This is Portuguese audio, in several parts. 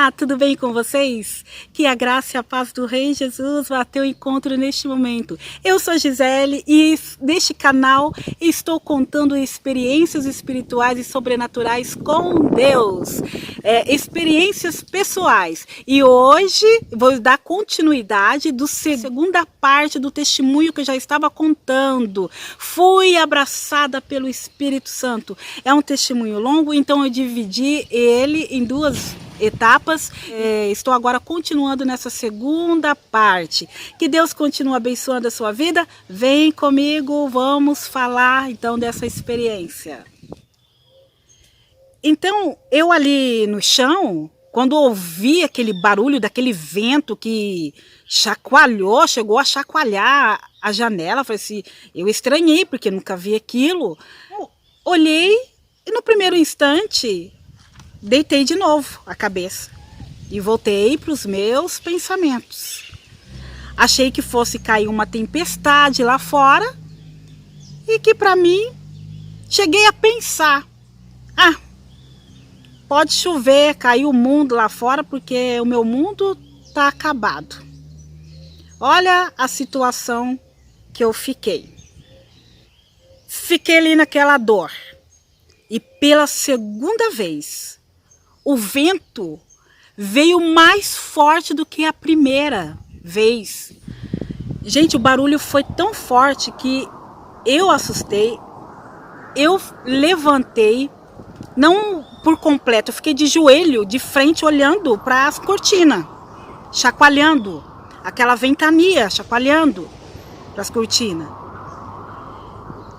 Olá, tudo bem com vocês? Que a graça e a paz do Rei Jesus vá ter o encontro neste momento. Eu sou Gisele e neste canal estou contando experiências espirituais e sobrenaturais com Deus. Experiências pessoais. E hoje vou dar continuidade da segunda parte do testemunho que eu já estava contando. Fui abraçada pelo Espírito Santo. É um testemunho longo, então eu dividi ele em duas etapas. Estou agora continuando nessa segunda parte. Que Deus continue abençoando a sua vida. Vem comigo, vamos falar então dessa experiência. Então, eu ali no chão, quando ouvi aquele barulho daquele vento que chacoalhou, chegou a chacoalhar a janela, falei assim, eu estranhei porque nunca vi aquilo. Olhei e no primeiro instante deitei de novo a cabeça e voltei para os meus pensamentos. Achei que fosse cair uma tempestade lá fora e que para mim, cheguei a pensar, pode chover, cair o mundo lá fora porque o meu mundo está acabado. Olha a situação que eu fiquei. Fiquei ali naquela dor e pela segunda vez o vento veio mais forte do que a primeira vez. Gente, o barulho foi tão forte que eu assustei, eu levantei, não por completo, eu fiquei de joelho, de frente, olhando para as cortinas, chacoalhando, aquela ventania, chacoalhando para as cortinas.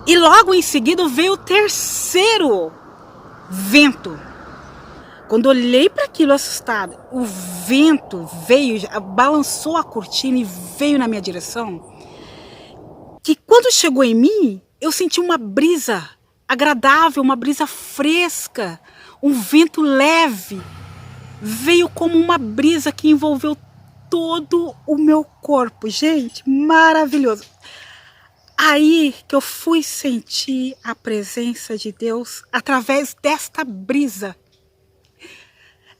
E logo em seguida veio o terceiro vento. Quando olhei para aquilo assustada, o vento veio, balançou a cortina e veio na minha direção. Que quando chegou em mim, eu senti uma brisa agradável, uma brisa fresca, um vento leve. Veio como uma brisa que envolveu todo o meu corpo. Gente, maravilhoso. Aí que eu fui sentir a presença de Deus através desta brisa.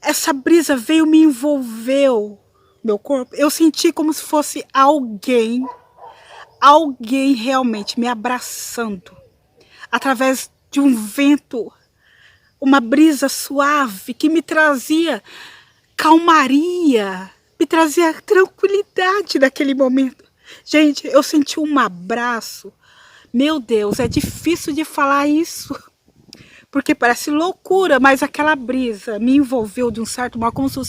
Essa brisa veio, me envolveu meu corpo. Eu senti como se fosse alguém realmente me abraçando. Através de um vento, uma brisa suave que me trazia calmaria, me trazia tranquilidade naquele momento. Gente, eu senti um abraço. Meu Deus, é difícil de falar isso. Porque parece loucura, mas aquela brisa me envolveu de um certo modo, como se eu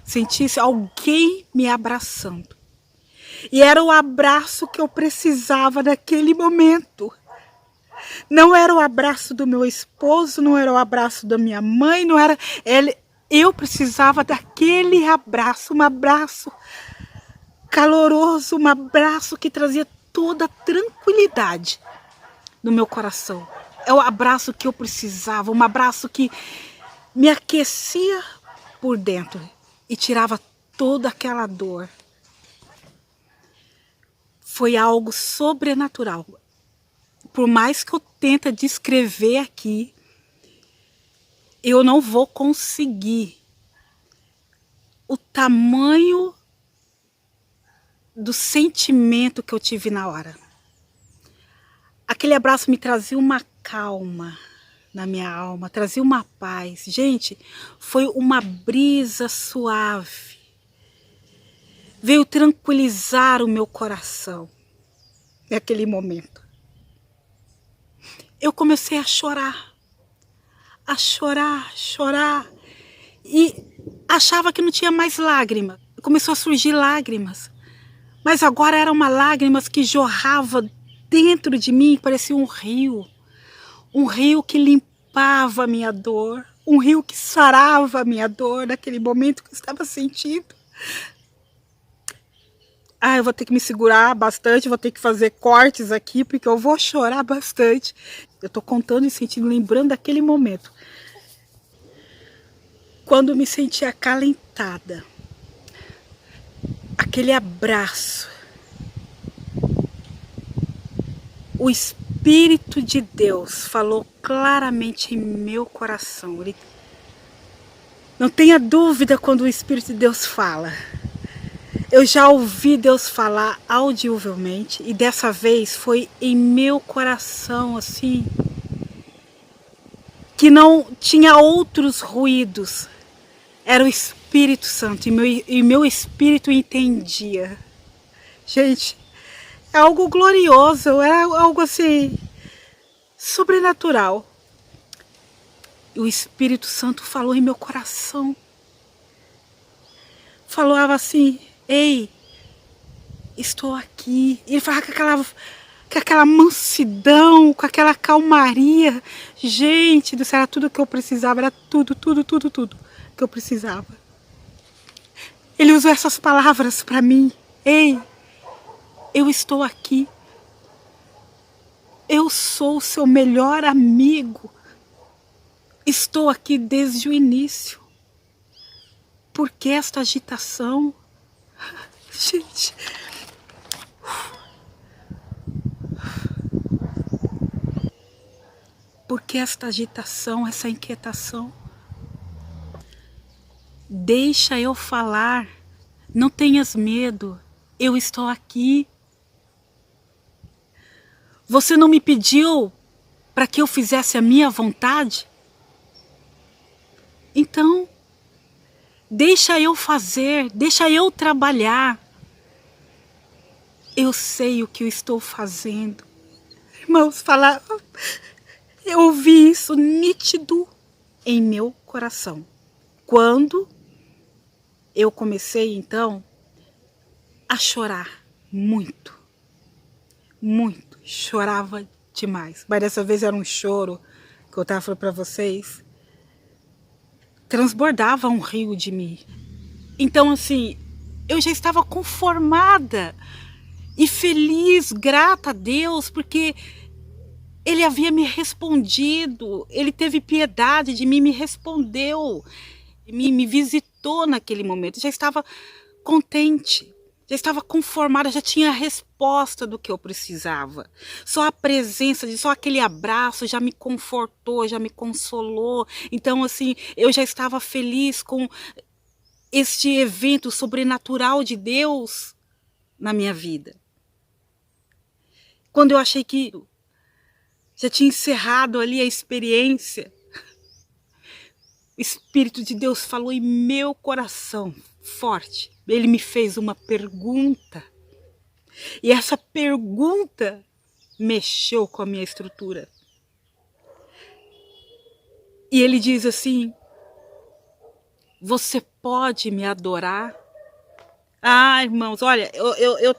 sentisse alguém me abraçando. E era o abraço que eu precisava naquele momento. Não era o abraço do meu esposo, não era o abraço da minha mãe, não era ele. Eu precisava daquele abraço, um abraço caloroso, um abraço que trazia toda a tranquilidade no meu coração. É o abraço que eu precisava, um abraço que me aquecia por dentro e tirava toda aquela dor. Foi algo sobrenatural. Por mais que eu tente descrever aqui, eu não vou conseguir o tamanho do sentimento que eu tive na hora. Aquele abraço me trazia uma calma na minha alma, trazia uma paz. Gente, foi uma brisa suave. Veio tranquilizar o meu coração naquele momento. Eu comecei a chorar. E achava que não tinha mais lágrima. Começou a surgir lágrimas. Mas agora eram lágrimas que jorravam dentro de mim, parecia um rio. Um rio que limpava a minha dor. Um rio que sarava a minha dor naquele momento que eu estava sentindo. Eu vou ter que me segurar bastante, vou ter que fazer cortes aqui, porque eu vou chorar bastante. Eu estou contando e sentindo, lembrando daquele momento. Quando me senti acalentada. Aquele abraço. O Espírito de Deus falou claramente em meu coração. Não tenha dúvida quando o Espírito de Deus fala. Eu já ouvi Deus falar audivelmente e dessa vez foi em meu coração, assim, que não tinha outros ruídos. Era o Espírito Santo e meu espírito entendia. Gente, é algo glorioso, é algo assim, sobrenatural. E o Espírito Santo falou em meu coração. Falava assim, ei, estou aqui. E ele falava com aquela mansidão, com aquela calmaria. Gente do céu, era tudo que eu precisava, era tudo que eu precisava. Ele usou essas palavras para mim. Ei, eu estou aqui. Eu sou o seu melhor amigo. Estou aqui desde o início. Por que esta agitação? Gente. Por que esta agitação, essa inquietação? Deixa eu falar. Não tenhas medo. Eu estou aqui. Você não me pediu para que eu fizesse a minha vontade? Então, deixa eu fazer, deixa eu trabalhar. Eu sei o que eu estou fazendo. Irmãos, eu ouvi isso nítido em meu coração. Quando eu comecei, então, a chorar muito. Muito. Chorava demais. Mas dessa vez era um choro, que eu estava falando para vocês, transbordava um rio de mim. Então, assim, eu já estava conformada e feliz, grata a Deus, porque Ele havia me respondido, Ele teve piedade de mim, me respondeu, me visitou naquele momento. Eu já estava contente, já estava conformada, já tinha a resposta do que eu precisava. Só a presença, só aquele abraço já me confortou, já me consolou. Então, assim, eu já estava feliz com este evento sobrenatural de Deus na minha vida. Quando eu achei que já tinha encerrado ali a experiência, o Espírito de Deus falou em meu coração, forte. Ele me fez uma pergunta. E essa pergunta mexeu com a minha estrutura. E ele diz assim, você pode me adorar? Ah, irmãos, olha, eu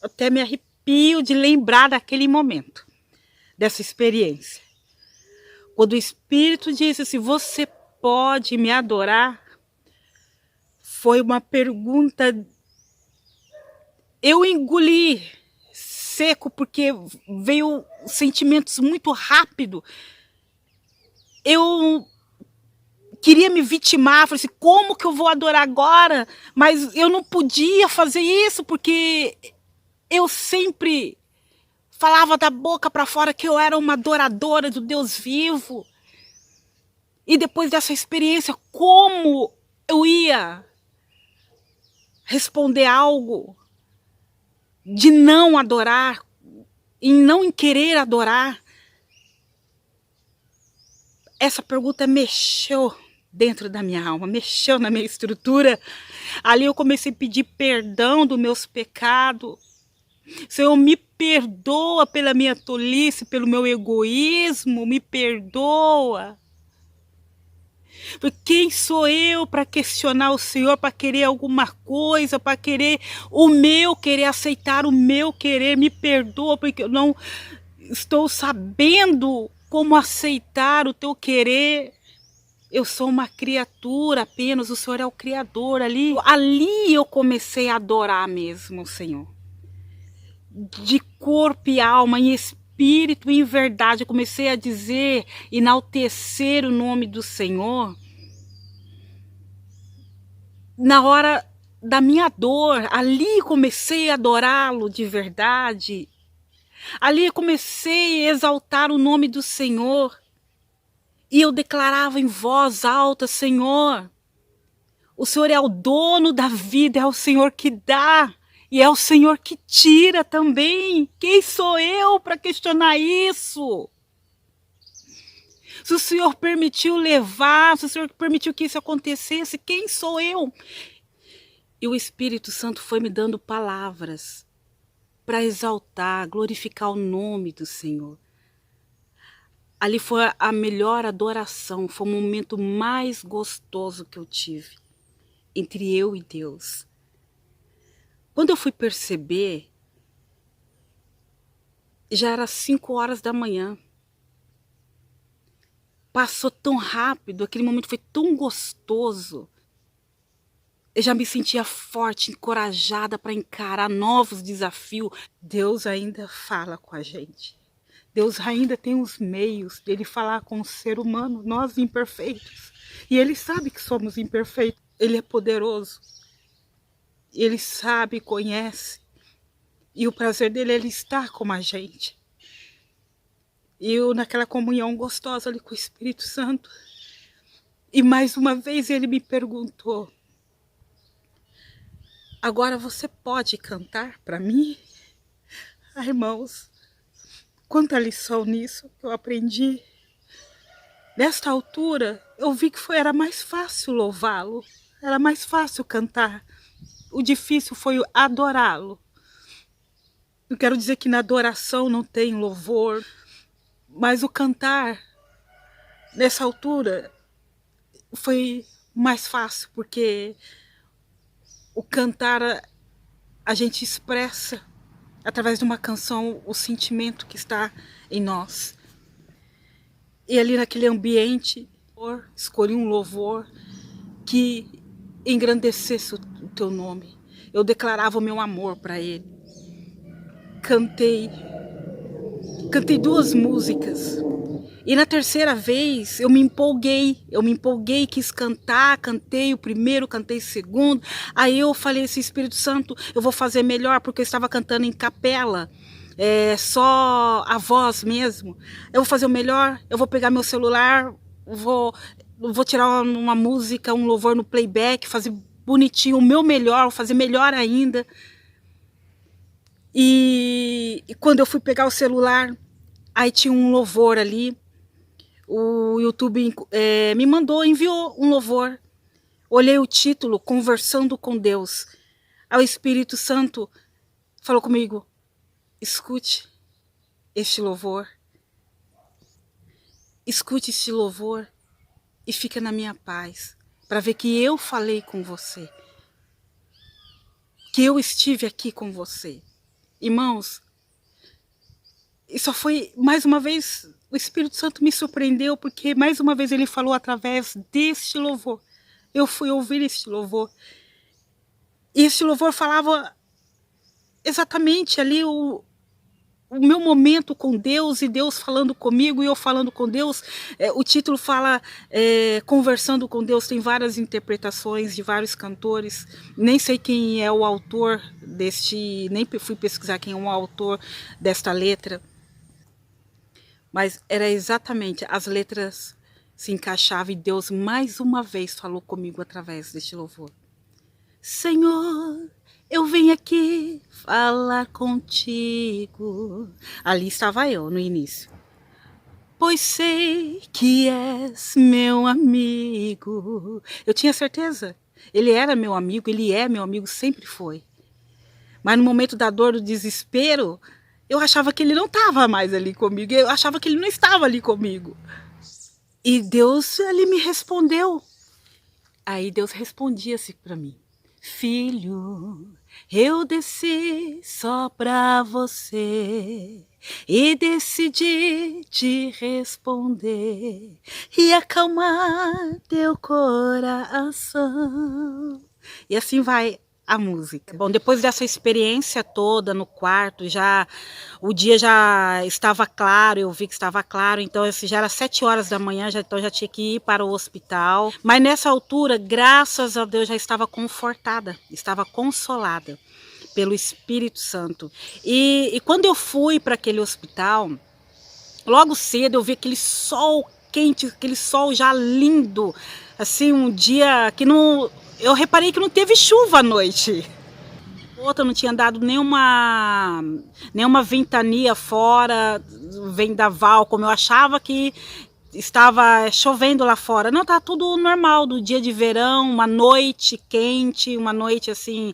até me arrepio de lembrar daquele momento, dessa experiência. Quando o Espírito disse assim, você pode me adorar? Foi uma pergunta, eu engoli seco, porque veio sentimentos muito rápido. Eu queria me vitimar, falei assim, como que eu vou adorar agora? Mas eu não podia fazer isso, porque eu sempre falava da boca para fora que eu era uma adoradora do Deus vivo. E depois dessa experiência, como eu ia responder algo de não adorar, em querer adorar? Essa pergunta mexeu dentro da minha alma, mexeu na minha estrutura. Ali eu comecei a pedir perdão dos meus pecados. Senhor, me perdoa pela minha tolice, pelo meu egoísmo, me perdoa. Porque quem sou eu para questionar o Senhor, para querer alguma coisa, para querer o meu querer, aceitar o meu querer? Me perdoa porque eu não estou sabendo como aceitar o teu querer. Eu sou uma criatura apenas, o Senhor é o Criador. Ali eu comecei a adorar mesmo o Senhor. De corpo e alma, em espírito e em verdade. Eu comecei a dizer, enaltecer o nome do Senhor. Na hora da minha dor, ali comecei a adorá-lo de verdade. Ali comecei a exaltar o nome do Senhor. E eu declarava em voz alta, Senhor, O Senhor é o dono da vida, é o Senhor que dá e é o Senhor que tira também. Quem sou eu para questionar isso? Se o Senhor permitiu levar, se o Senhor permitiu que isso acontecesse, quem sou eu? E o Espírito Santo foi me dando palavras para exaltar, glorificar o nome do Senhor. Ali foi a melhor adoração, foi o momento mais gostoso que eu tive entre eu e Deus. Quando eu fui perceber, já era 5 horas da manhã. Passou tão rápido, aquele momento foi tão gostoso. Eu já me sentia forte, encorajada para encarar novos desafios. Deus ainda fala com a gente. Deus ainda tem os meios dele falar com o ser humano, nós imperfeitos. E ele sabe que somos imperfeitos. Ele é poderoso. Ele sabe, conhece. E o prazer dele é ele estar com a gente. E eu naquela comunhão gostosa ali com o Espírito Santo. E mais uma vez ele me perguntou: agora você pode cantar para mim? Ah, irmãos, quanta lição nisso que eu aprendi. Nesta altura, eu vi que era mais fácil louvá-lo. Era mais fácil cantar. O difícil foi adorá-lo. Não quero dizer que na adoração não tem louvor, mas o cantar, nessa altura, foi mais fácil, porque o cantar a gente expressa, através de uma canção, o sentimento que está em nós. E ali naquele ambiente, escolhi um louvor que engrandecesse o teu nome. Eu declarava o meu amor para ele. Cantei 2 músicas. E na terceira vez eu me empolguei, quis cantar, cantei o primeiro, cantei o segundo. Aí eu falei assim: Espírito Santo, eu vou fazer melhor, porque eu estava cantando em capela, só a voz mesmo. Eu vou fazer o melhor, eu vou pegar meu celular, vou tirar uma música, um louvor no playback, fazer bonitinho, o meu melhor, vou fazer melhor ainda. E quando eu fui pegar o celular, aí tinha um louvor ali. O YouTube me enviou um louvor. Olhei o título, Conversando com Deus. Aí o Espírito Santo falou comigo: escute este louvor. Escute este louvor e fica na minha paz, para ver que eu falei com você, que eu estive aqui com você. Irmãos, e só foi, mais uma vez, o Espírito Santo me surpreendeu, porque mais uma vez ele falou através deste louvor. Eu fui ouvir este louvor. E este louvor falava exatamente ali o meu momento com Deus, e Deus falando comigo e eu falando com Deus. O título fala Conversando com Deus, tem várias interpretações de vários cantores. Nem sei quem é o autor nem fui pesquisar quem é o autor desta letra. Mas era exatamente, as letras se encaixavam e Deus mais uma vez falou comigo através deste louvor. Senhor, eu venho aqui falar contigo. Ali estava eu no início. Pois sei que és meu amigo. Eu tinha certeza. Ele era meu amigo, ele é meu amigo, sempre foi. Mas no momento da dor, do desespero, eu achava que ele não estava mais ali comigo. Eu achava que ele não estava ali comigo. E Deus, ele me respondeu. Aí Deus respondia assim para mim: filho, eu desci só para você e decidi te responder e acalmar teu coração. E assim vai a música. Bom, depois dessa experiência toda no quarto, o dia já estava claro, eu vi que estava claro, então já era 7 horas da manhã, então já tinha que ir para o hospital. Mas nessa altura, graças a Deus, já estava confortada, estava consolada pelo Espírito Santo. E quando eu fui para aquele hospital, logo cedo eu vi aquele sol quente, aquele sol já lindo, assim, um dia que não... eu reparei que não teve chuva à noite. Outra, não tinha dado nenhuma ventania fora, vendaval, como eu achava que estava chovendo lá fora. Não, tá tudo normal, do dia de verão, uma noite quente, uma noite assim,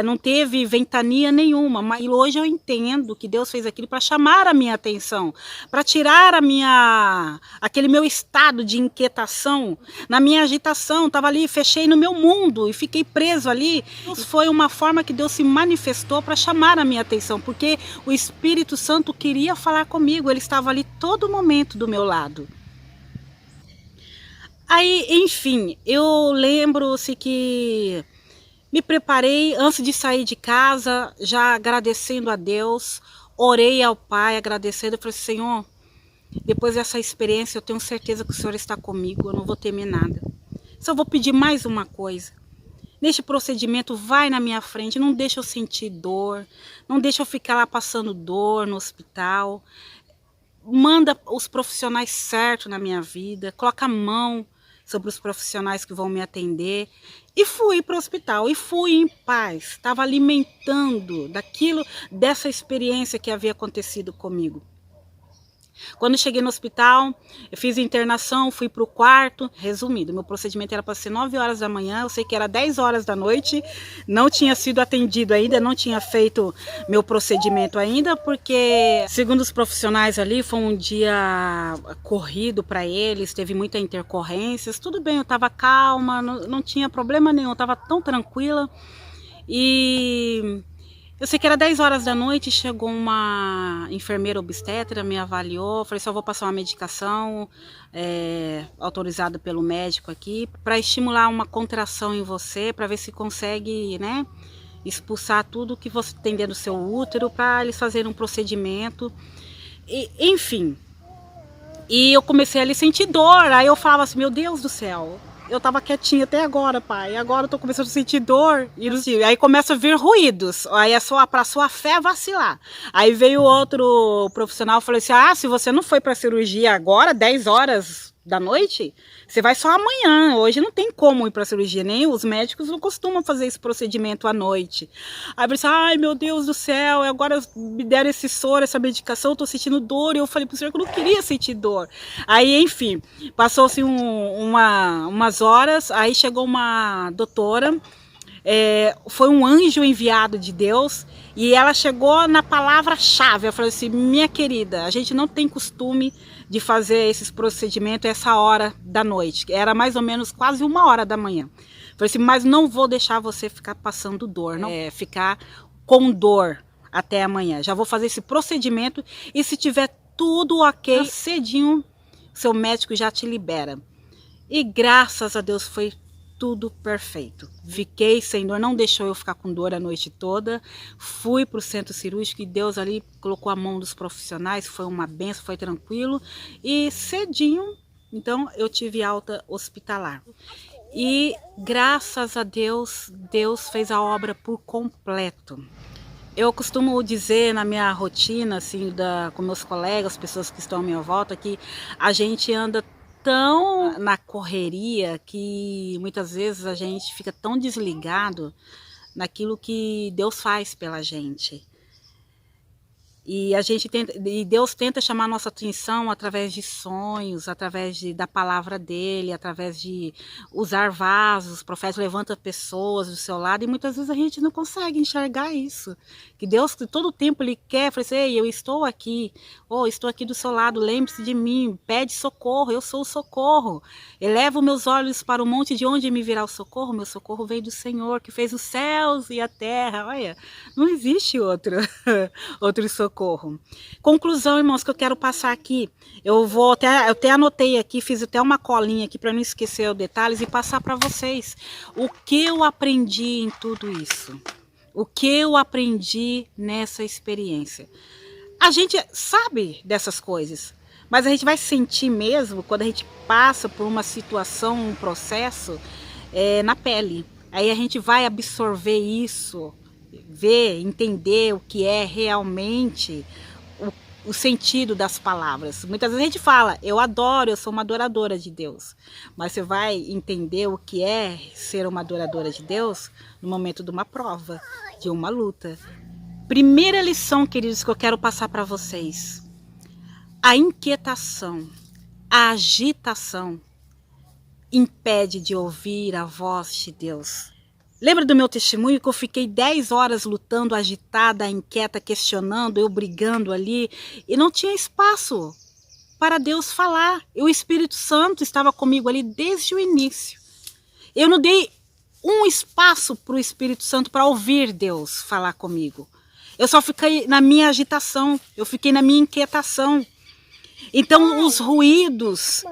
não teve ventania nenhuma. Mas hoje eu entendo que Deus fez aquilo para chamar a minha atenção, para tirar aquele meu estado de inquietação, na minha agitação. Estava ali, fechei no meu mundo e fiquei preso ali. Foi uma forma que Deus se manifestou para chamar a minha atenção, porque o Espírito Santo queria falar comigo, ele estava ali todo momento do meu lado. Aí, enfim, eu lembro-se que me preparei antes de sair de casa, já agradecendo a Deus, orei ao Pai, agradecendo, falei, Senhor, depois dessa experiência eu tenho certeza que o Senhor está comigo, eu não vou temer nada. Só vou pedir mais uma coisa. Neste procedimento, vai na minha frente, não deixa eu sentir dor, não deixa eu ficar lá passando dor no hospital. Manda os profissionais certos na minha vida, coloca a mão sobre os profissionais que vão me atender. E fui para o hospital, e fui em paz, estava alimentando dessa experiência que havia acontecido comigo. Quando cheguei no hospital, eu fiz internação, fui para o quarto. Resumindo, meu procedimento era para ser 9 horas da manhã, eu sei que era 10 horas da noite, não tinha sido atendido ainda, não tinha feito meu procedimento ainda, porque, segundo os profissionais ali, foi um dia corrido para eles, teve muita intercorrências. Tudo bem, eu estava calma, não tinha problema nenhum, eu estava tão tranquila. E eu sei que era 10 horas da noite, chegou uma enfermeira obstetra, me avaliou, falei, só vou passar uma medicação autorizada pelo médico aqui, para estimular uma contração em você, para ver se consegue, né, expulsar tudo que você tem dentro do seu útero, para eles fazerem um procedimento, enfim. E eu comecei a sentir dor, aí eu falava assim, meu Deus do céu, eu tava quietinha até agora, pai. Agora eu tô começando a sentir dor. E aí começa a vir ruídos. Aí é só pra sua fé vacilar. Aí veio outro profissional e falou assim, se você não foi pra cirurgia agora, 10 horas da noite, você vai só amanhã. Hoje não tem como ir pra cirurgia. Nem os médicos não costumam fazer esse procedimento à noite. Aí eu falei assim, ai meu Deus do céu, agora me deram esse soro, essa medicação, eu tô sentindo dor. E eu falei pro senhor que eu não queria sentir dor. Aí, enfim, passou-se umas horas, aí chegou uma doutora, foi um anjo enviado de Deus, e ela chegou na palavra-chave. Eu falei assim, minha querida, a gente não tem costume de fazer esses procedimentos essa hora da noite, era mais ou menos quase 1 hora da manhã. Eu falei assim, mas não vou deixar você ficar passando dor, não ficar com dor até amanhã. Já vou fazer esse procedimento e se tiver tudo ok, cedinho, seu médico já te libera. E graças a Deus foi tudo perfeito. Fiquei sem dor, não deixou eu ficar com dor a noite toda. Fui para o centro cirúrgico e Deus ali colocou a mão dos profissionais, foi uma benção, foi tranquilo. E cedinho, então eu tive alta hospitalar. E graças a Deus, Deus fez a obra por completo. Eu costumo dizer na minha rotina, assim, com meus colegas, pessoas que estão à minha volta, que a gente anda tão na correria que muitas vezes a gente fica tão desligado naquilo que Deus faz pela gente. E Deus tenta chamar a nossa atenção através de sonhos, através da palavra dele, através de usar vasos. O profeta levanta pessoas do seu lado e muitas vezes a gente não consegue enxergar isso. Que Deus, todo o tempo, ele quer, fala assim, ei, eu estou aqui, estou aqui do seu lado, lembre-se de mim, pede socorro, eu sou o socorro. Elevo meus olhos para o monte, de onde me virá o socorro? Meu socorro veio do Senhor, que fez os céus e a terra. Olha, não existe outro socorro. Conclusão, irmãos, que eu quero passar aqui. Eu até anotei aqui, fiz até uma colinha aqui para não esquecer os detalhes e passar para vocês o que eu aprendi em tudo isso. O que eu aprendi nessa experiência. A gente sabe dessas coisas, mas a gente vai sentir mesmo quando a gente passa por uma situação, um processo na pele. Aí a gente vai absorver isso, ver, entender o que é realmente o sentido das palavras. Muitas vezes a gente fala, eu adoro, eu sou uma adoradora de Deus. Mas você vai entender o que é ser uma adoradora de Deus no momento de uma prova, de uma luta. Primeira lição, queridos, que eu quero passar para vocês. A inquietação, a agitação impede de ouvir a voz de Deus. Lembra do meu testemunho que eu fiquei 10 horas lutando, agitada, inquieta, questionando, eu brigando ali, e não tinha espaço para Deus falar. E o Espírito Santo estava comigo ali desde o início. Eu não dei um espaço para o Espírito Santo para ouvir Deus falar comigo. Eu só fiquei na minha agitação, eu fiquei na minha inquietação. Então os ruídos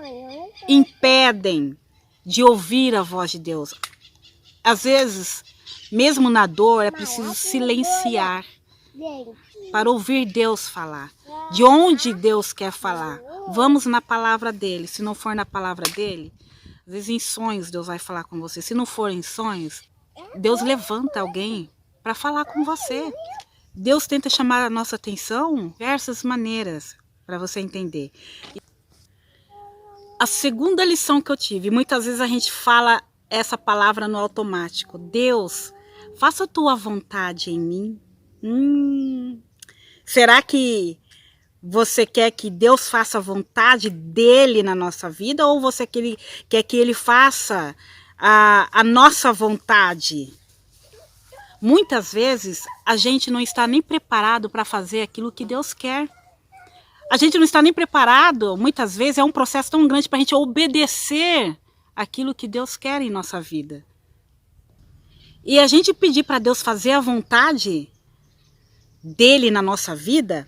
impedem de ouvir a voz de Deus. Às vezes, mesmo na dor, é preciso silenciar para ouvir Deus falar. De onde Deus quer falar? Vamos na palavra dele. Se não for na palavra dele, às vezes em sonhos Deus vai falar com você. Se não for em sonhos, Deus levanta alguém para falar com você. Deus tenta chamar a nossa atenção de diversas maneiras, para você entender. A segunda lição que eu tive, muitas vezes a gente fala essa palavra no automático. Deus, faça a tua vontade em mim. Será que você quer que Deus faça a vontade dele na nossa vida? Ou você quer que ele faça a nossa vontade? Muitas vezes a gente não está nem preparado para fazer aquilo que Deus quer. A gente não está nem preparado, muitas vezes é um processo tão grande para a gente obedecer aquilo que Deus quer em nossa vida. E a gente pedir para Deus fazer a vontade dele na nossa vida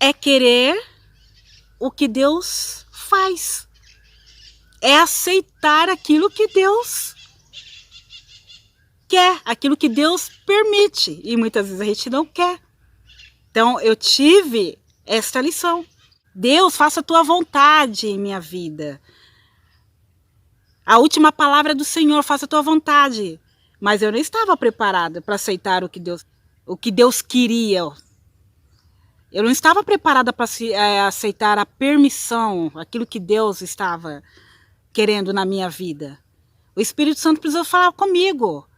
é querer o que Deus faz. É aceitar aquilo que Deus quer, aquilo que Deus permite. E muitas vezes a gente não quer. Então eu tive esta lição. Deus, faça a tua vontade em minha vida. A última palavra é do Senhor, faça a tua vontade. Mas eu não estava preparada para aceitar o que Deus queria. Eu não estava preparada para aceitar a permissão, aquilo que Deus estava querendo na minha vida. O Espírito Santo precisou falar comigo.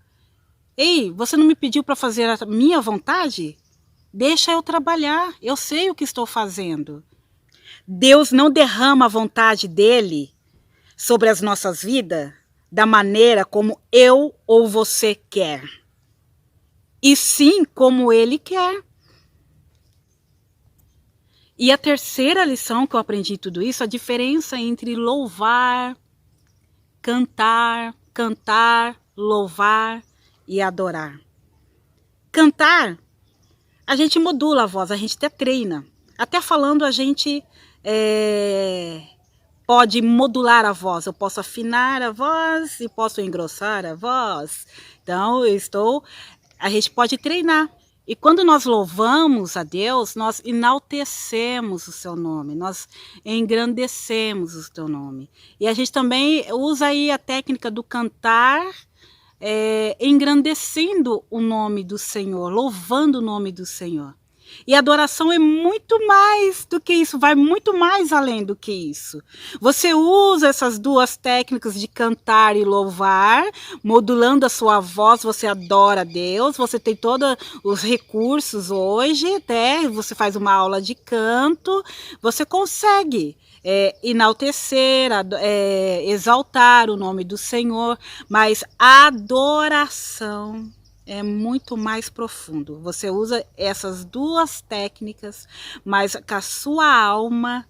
Ei, você não me pediu para fazer a minha vontade? Deixa eu trabalhar, eu sei o que estou fazendo. Deus não derrama a vontade dele sobre as nossas vidas da maneira como eu ou você quer. E sim como ele quer. E a terceira lição que eu aprendi tudo isso, a diferença entre louvar, cantar, louvar e adorar. Cantar, a gente modula a voz, a gente até treina. Até falando a gente pode modular a voz. Eu posso afinar a voz e posso engrossar a voz. Então a gente pode treinar. E quando nós louvamos a Deus, nós enaltecemos o seu nome, nós engrandecemos o teu nome. E a gente também usa aí a técnica do cantar, engrandecendo o nome do Senhor, louvando o nome do Senhor. E a adoração é muito mais do que isso, vai muito mais além do que isso. Você usa essas duas técnicas de cantar e louvar, modulando a sua voz, você adora a Deus, você tem todos os recursos hoje, até você faz uma aula de canto, você consegue enaltecer, exaltar o nome do Senhor, mas a adoração é muito mais profundo. Você usa essas duas técnicas, mas com a sua alma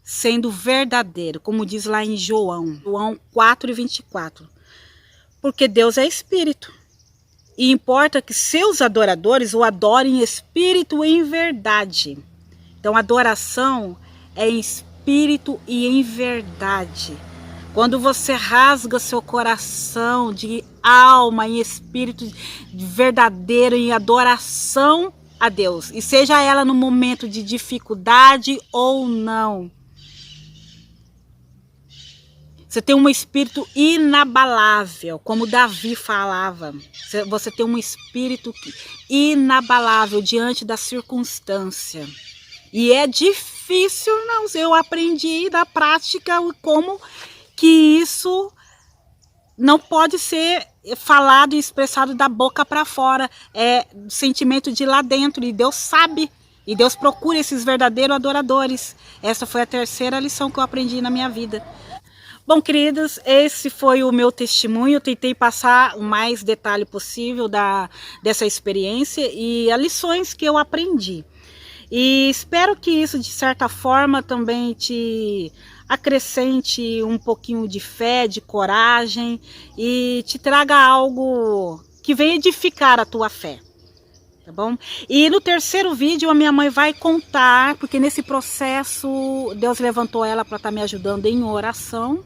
sendo verdadeiro, como diz lá em João 4:24. Porque Deus é espírito. E importa que seus adoradores o adorem em espírito e em verdade. Então, adoração é em espírito e em verdade. Quando você rasga seu coração de alma, em espírito verdadeiro, em adoração a Deus, e seja ela no momento de dificuldade ou não, Você tem um espírito inabalável, como Davi falava. Você tem um espírito inabalável diante da circunstância. E é difícil, não, eu aprendi na prática como que isso não pode ser falado e expressado da boca para fora. É sentimento de lá dentro, e Deus sabe. E Deus procura esses verdadeiros adoradores. Essa foi a terceira lição que eu aprendi na minha vida. Bom, queridos, esse foi o meu testemunho. Eu tentei passar o mais detalhe possível dessa experiência e as lições que eu aprendi. E espero que isso, de certa forma, também te acrescente um pouquinho de fé, de coragem e te traga algo que venha edificar a tua fé. Tá bom? E no terceiro vídeo a minha mãe vai contar, porque nesse processo Deus levantou ela para estar me ajudando em oração.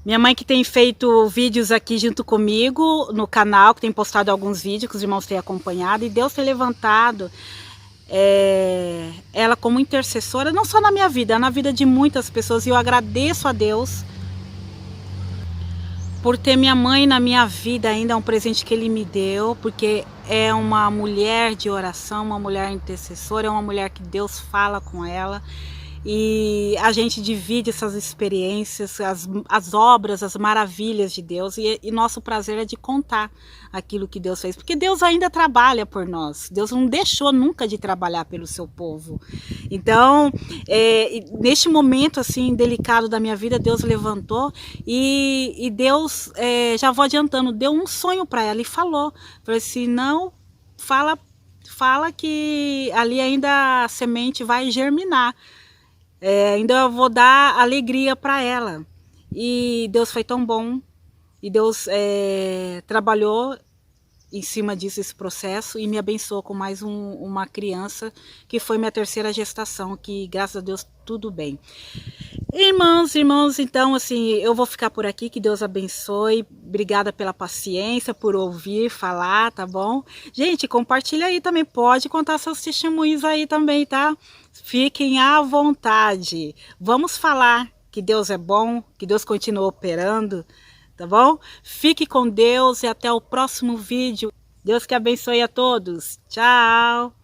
Minha mãe que tem feito vídeos aqui junto comigo no canal, que tem postado alguns vídeos que os irmãos têm acompanhado, e Deus tem levantado ela como intercessora, não só na minha vida, na vida de muitas pessoas, e eu agradeço a Deus por ter minha mãe na minha vida ainda, é um presente que Ele me deu, porque é uma mulher de oração, uma mulher intercessora, é uma mulher que Deus fala com ela, e a gente divide essas experiências, as obras, as maravilhas de Deus, e nosso prazer é de contar aquilo que Deus fez, porque Deus ainda trabalha por nós, Deus não deixou nunca de trabalhar pelo seu povo. Então, neste momento assim delicado da minha vida, Deus levantou, e Deus, já vou adiantando, deu um sonho para ela e falou assim, não, fala que ali ainda a semente vai germinar. Ainda vou dar alegria para ela. E Deus foi tão bom, e Deus trabalhou em cima disso, esse processo, e me abençoou com mais uma criança, que foi minha terceira gestação, que graças a Deus tudo bem. Irmãos, então assim, eu vou ficar por aqui, que Deus abençoe, obrigada pela paciência, por ouvir, falar, tá bom? Gente, compartilha aí também, pode contar seus testemunhos aí também, tá? Fiquem à vontade, vamos falar que Deus é bom, que Deus continua operando, tá bom? Fique com Deus e até o próximo vídeo. Deus que abençoe a todos, tchau!